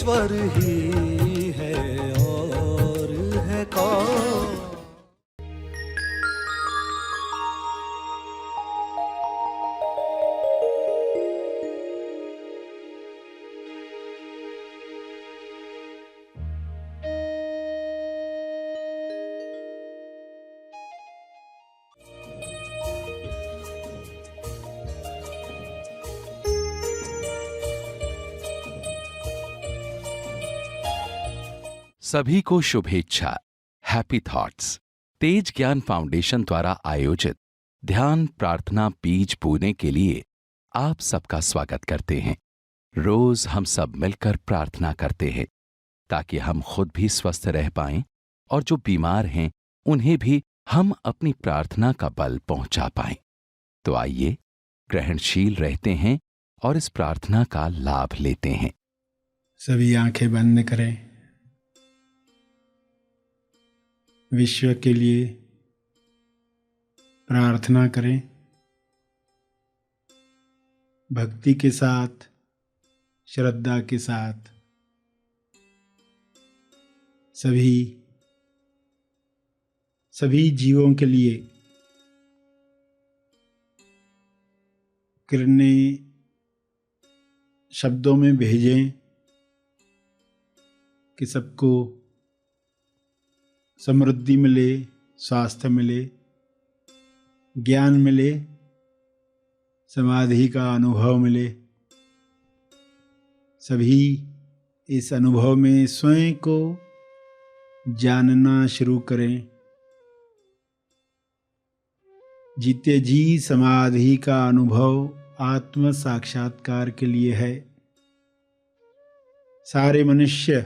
ईश्वर ही है और है कौन। सभी को शुभेच्छा। हैप्पी थॉट्स तेज ज्ञान फाउंडेशन द्वारा आयोजित ध्यान प्रार्थना बीज बोने के लिए आप सबका स्वागत करते हैं। रोज हम सब मिलकर प्रार्थना करते हैं ताकि हम खुद भी स्वस्थ रह पाएं और जो बीमार हैं उन्हें भी हम अपनी प्रार्थना का बल पहुंचा पाएं। तो आइए ग्रहणशील रहते हैं और इस प्रार्थना का लाभ लेते हैं। सभी आंखें बंद करें। विश्व के लिए प्रार्थना करें। भक्ति के साथ, श्रद्धा के साथ सभी जीवों के लिए किरणें शब्दों में भेजें कि सबको समृद्धि मिले, स्वास्थ्य मिले, ज्ञान मिले, समाधि का अनुभव मिले। सभी इस अनुभव में स्वयं को जानना शुरू करें। जीते जी समाधि का अनुभव आत्म साक्षात्कार के लिए है। सारे मनुष्य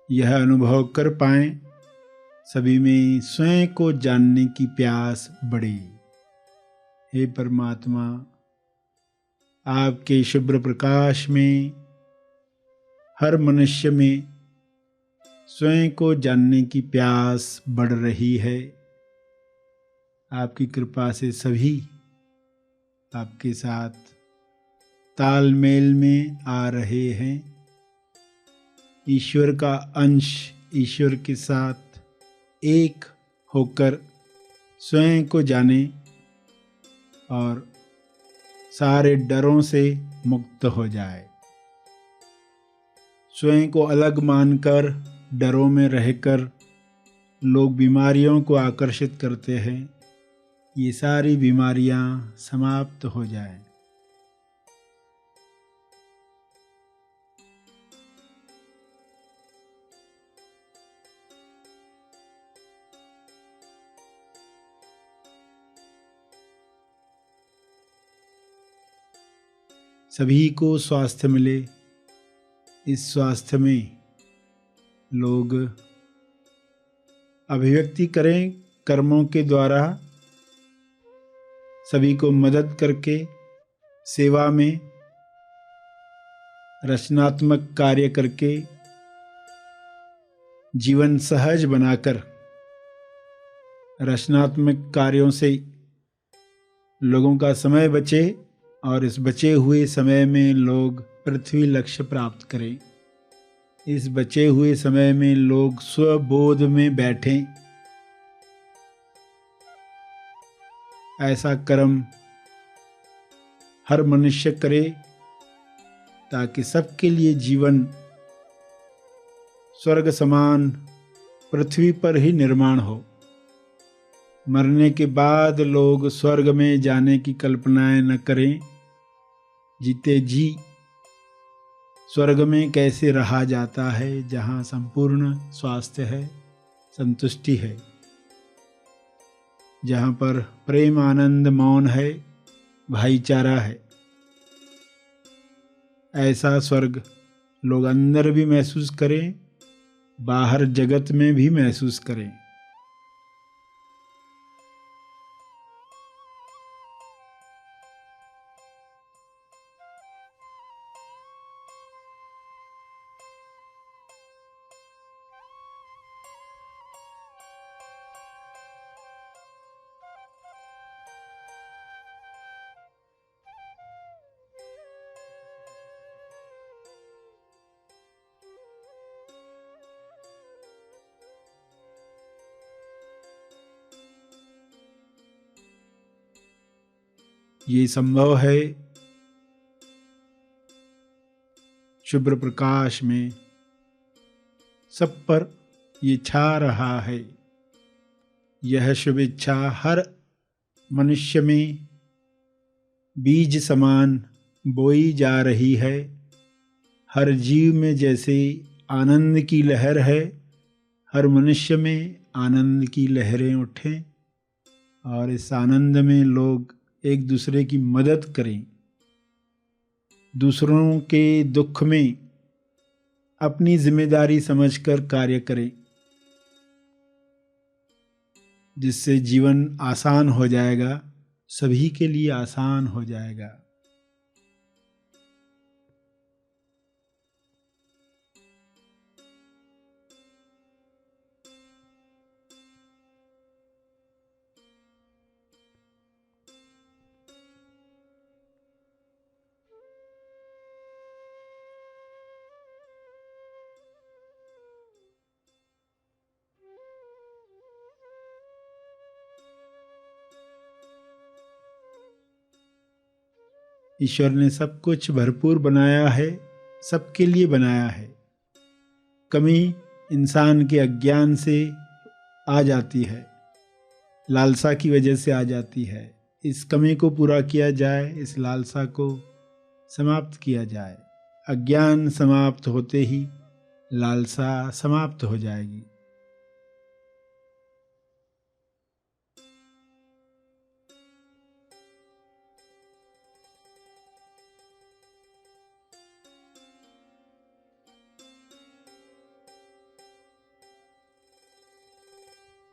यह अनुभव कर पाएं, सभी में स्वयं को जानने की प्यास बढ़े। हे परमात्मा, आपके शुभ्र प्रकाश में हर मनुष्य में स्वयं को जानने की प्यास बढ़ रही है। आपकी कृपा से सभी आपके साथ तालमेल में आ रहे हैं। ईश्वर का अंश ईश्वर के साथ एक होकर स्वयं को जाने और सारे डरों से मुक्त हो जाए। स्वयं को अलग मानकर डरों में रहकर लोग बीमारियों को आकर्षित करते हैं। ये सारी बीमारियां समाप्त हो जाएं। सभी को स्वास्थ्य मिले। इस स्वास्थ्य में लोग अभिव्यक्ति करें कर्मों के द्वारा, सभी को मदद करके सेवा में रचनात्मक कार्य करके जीवन सहज बनाकर रचनात्मक कार्यों से लोगों का समय बचे और इस बचे हुए समय में लोग पृथ्वी लक्ष्य प्राप्त करें। इस बचे हुए समय में लोग स्वबोध में बैठें। ऐसा कर्म हर मनुष्य करे ताकि सबके लिए जीवन स्वर्ग समान पृथ्वी पर ही निर्माण हो। मरने के बाद लोग स्वर्ग में जाने की कल्पनाएं न करें। जीते जी स्वर्ग में कैसे रहा जाता है, जहाँ संपूर्ण स्वास्थ्य है, संतुष्टि है, जहाँ पर प्रेम आनंद मौन है, भाईचारा है। ऐसा स्वर्ग लोग अंदर भी महसूस करें, बाहर जगत में भी महसूस करें। ये संभव है शुभ्र प्रकाश में सब पर ये छा रहा है। यह शुभ इच्छा हर मनुष्य में बीज समान बोई जा रही है। हर जीव में जैसे आनंद की लहर है, हर मनुष्य में आनंद की लहरें उठें और इस आनंद में लोग एक दूसरे की मदद करें, दूसरों के दुख में अपनी जिम्मेदारी समझकर कार्य करें, जिससे जीवन आसान हो जाएगा, सभी के लिए आसान हो जाएगा। ईश्वर ने सब कुछ भरपूर बनाया है, सबके लिए बनाया है। कमी इंसान के अज्ञान से आ जाती है, लालसा की वजह से आ जाती है। इस कमी को पूरा किया जाए, इस लालसा को समाप्त किया जाए। अज्ञान समाप्त होते ही लालसा समाप्त हो जाएगी।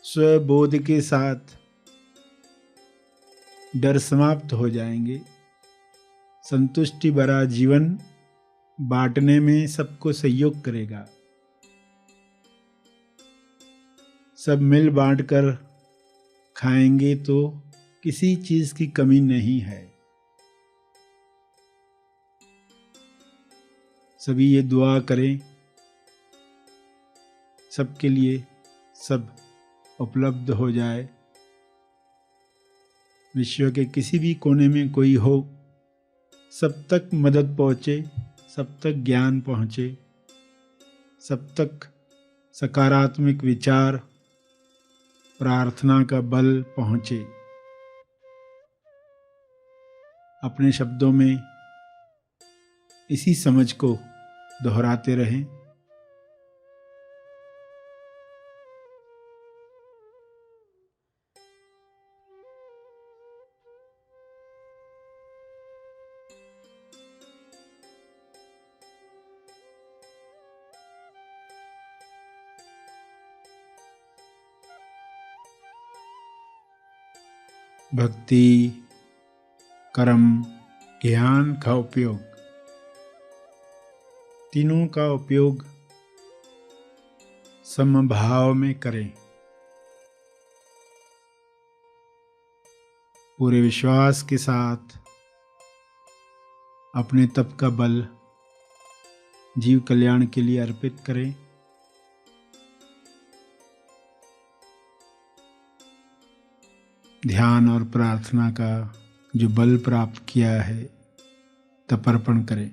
स्वबोध के साथ डर समाप्त हो जाएंगे। संतुष्टि भरा जीवन बांटने में सबको सहयोग करेगा। सब मिल बांट कर खाएंगे तो किसी चीज की कमी नहीं है। सभी ये दुआ करें, सबके लिए सब उपलब्ध हो जाए। विश्व के किसी भी कोने में कोई हो, सब तक मदद पहुँचे, सब तक ज्ञान पहुँचे, सब तक सकारात्मक विचार, प्रार्थना का बल पहुँचे। अपने शब्दों में इसी समझ को दोहराते रहें। भक्ति, कर्म, ज्ञान का उपयोग, तीनों का उपयोग समभाव में करें। पूरे विश्वास के साथ अपने तप का बल जीव कल्याण के लिए अर्पित करें। ध्यान और प्रार्थना का जो बल प्राप्त किया है, तपर्पण करें।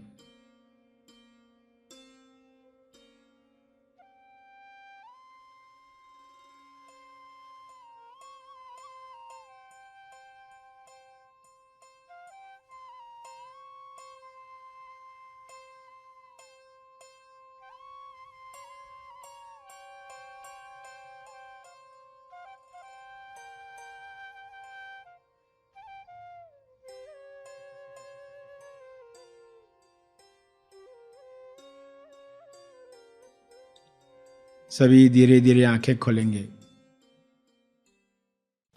सभी धीरे धीरे आंखें खोलेंगे।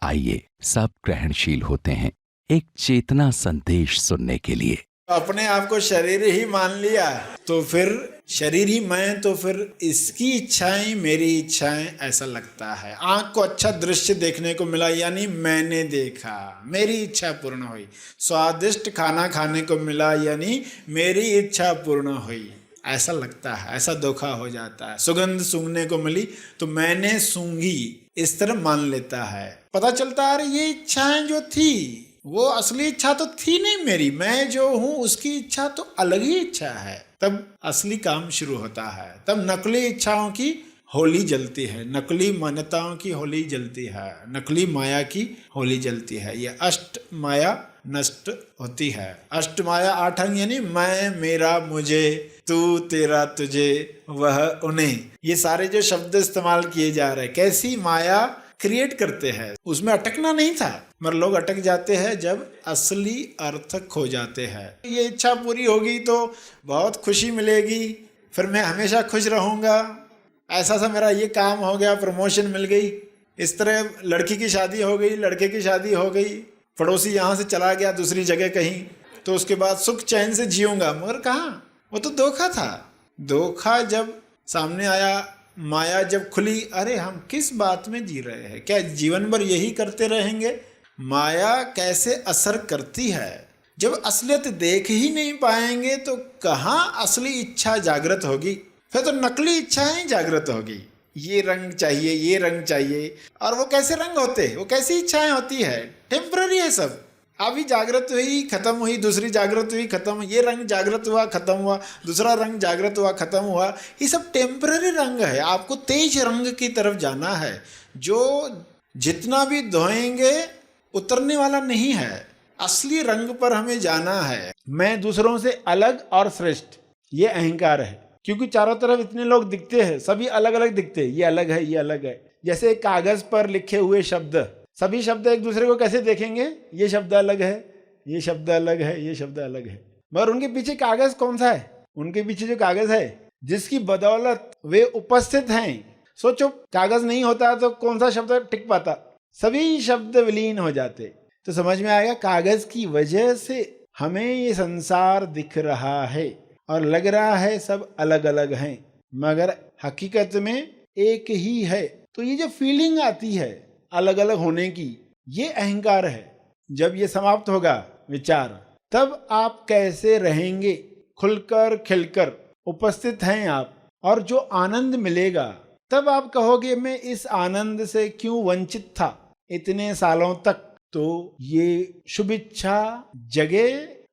आइए, सब ग्रहणशील होते हैं एक चेतना संदेश सुनने के लिए। अपने आप को शरीर ही मान लिया तो फिर शरीर ही मैं, तो फिर इसकी इच्छाएं मेरी इच्छाएं, ऐसा लगता है। आंख को अच्छा दृश्य देखने को मिला, यानी मैंने देखा, मेरी इच्छा पूर्ण हुई। स्वादिष्ट खाना खाने को मिला, यानी मेरी इच्छा पूर्ण हुई, ऐसा लगता है। ऐसा धोखा हो जाता है। सुगंध सूंघने को मिली तो मैंने सूंघी, इस तरह मान लेता है। पता चलता है अरे ये इच्छाएं जो थी वो असली इच्छा तो थी नहीं मेरी, मैं जो हूं उसकी इच्छा तो अलग ही इच्छा है। तब असली काम शुरू होता है, तब नकली इच्छाओं की होली जलती है, नकली मान्यताओं की होली जलती है, नकली माया की होली जलती है। ये अष्ट माया नष्ट होती है। अष्ट माया 8 अंग यानी मैं, मेरा, मुझे, तू, तेरा, तुझे, वह, उन्हें, ये सारे जो शब्द इस्तेमाल किए जा रहे हैं, कैसी माया क्रिएट करते हैं। उसमें अटकना नहीं था, मगर लोग अटक जाते हैं जब असली अर्थ खो जाते हैं। ये इच्छा पूरी होगी तो बहुत खुशी मिलेगी, फिर मैं हमेशा खुश रहूंगा, ऐसा सा मेरा ये काम हो गया, प्रमोशन मिल गई, इस तरह लड़की की शादी हो गई, लड़के की शादी हो गई, पड़ोसी यहाँ से चला गया दूसरी जगह कहीं, तो उसके बाद सुख चैन से जीऊंगा। मगर कहाँ, वो तो धोखा था। धोखा जब सामने आया, माया जब खुली, अरे हम किस बात में जी रहे हैं, क्या जीवन भर यही करते रहेंगे? माया कैसे असर करती है, जब असलियत देख ही नहीं पाएंगे तो कहाँ असली इच्छा जागृत होगी, फिर तो नकली इच्छाएं जागृत होगी। ये रंग चाहिए, ये रंग चाहिए, और वो कैसे रंग होते, वो कैसी इच्छाएं होती है, टेम्पररी है सब। अभी जागृत हुई, खत्म हुई, दूसरी जागृत हुई, खत्म, ये रंग जागृत हुआ, खत्म हुआ, दूसरा रंग जागृत हुआ, खत्म हुआ, ये सब टेम्पररी रंग है। आपको तेज रंग की तरफ जाना है, जो जितना भी धोएंगे उतरने वाला नहीं है। असली रंग पर हमें जाना है। मैं दूसरों से अलग और श्रेष्ठ, ये अहंकार है, क्योंकि चारों तरफ इतने लोग दिखते हैं, सभी अलग अलग दिखते हैं, ये अलग है, ये अलग है। जैसे कागज पर लिखे हुए शब्द, सभी शब्द एक दूसरे को कैसे देखेंगे, ये शब्द अलग है, ये शब्द अलग है, ये शब्द अलग है, मगर उनके पीछे कागज कौन सा है? उनके पीछे जो कागज है जिसकी बदौलत वे उपस्थित हैं। सोचो, कागज नहीं होता तो कौन सा शब्द टिक पाता? सभी शब्द विलीन हो जाते। तो समझ में आएगा, कागज की वजह से हमें ये संसार दिख रहा है और लग रहा है सब अलग अलग हैं, मगर हकीकत में एक ही है। तो ये जो फीलिंग आती है अलग अलग होने की, ये अहंकार है। जब ये समाप्त होगा विचार, तब आप कैसे रहेंगे? खुलकर खिलकर उपस्थित हैं आप, और जो आनंद मिलेगा तब आप कहोगे मैं इस आनंद से क्यों वंचित था इतने सालों तक। तो ये शुभ इच्छा जगे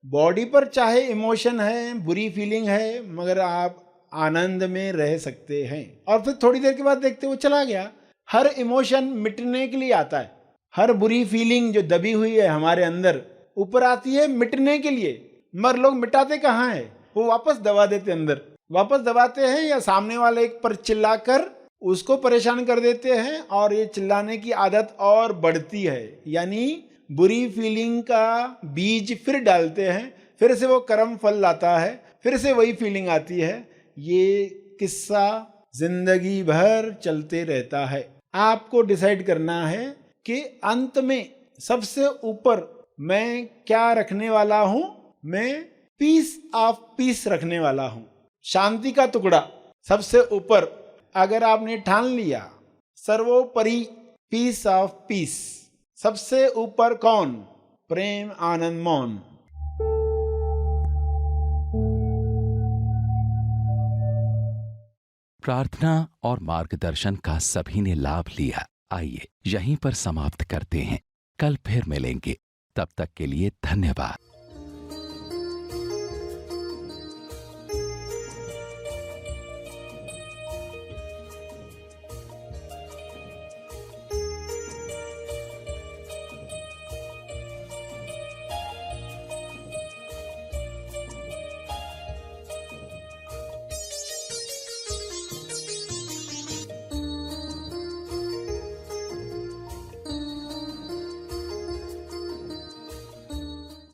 बॉडी पर, चाहे इमोशन है, बुरी फीलिंग है, मगर आप आनंद में रह सकते हैं। और फिर थोड़ी देर के बाद देखते वो चला गया। हर इमोशन मिटने के लिए आता है, हर बुरी फीलिंग जो दबी हुई है हमारे अंदर ऊपर आती है मिटने के लिए, मगर लोग मिटाते कहाँ है? वो वापस दबा देते अंदर, वापस दबाते हैं, या सामने वाले एक पर चिल्लाकर उसको परेशान कर देते हैं, और ये चिल्लाने की आदत और बढ़ती है। यानी बुरी फीलिंग का बीज फिर डालते हैं, फिर से वो कर्म फल लाता है, फिर से वही फीलिंग आती है। ये किस्सा जिंदगी भर चलते रहता है। आपको डिसाइड करना है कि अंत में सबसे ऊपर मैं क्या रखने वाला हूं। मैं पीस ऑफ पीस रखने वाला हूं, शांति का टुकड़ा सबसे ऊपर। अगर आपने ठान लिया सर्वोपरि पीस ऑफ पीस, सबसे ऊपर कौन? प्रेम, आनंद, मौन। प्रार्थना और मार्गदर्शन का सभी ने लाभ लिया। आइए यहीं पर समाप्त करते हैं, कल फिर मिलेंगे। तब तक के लिए धन्यवाद।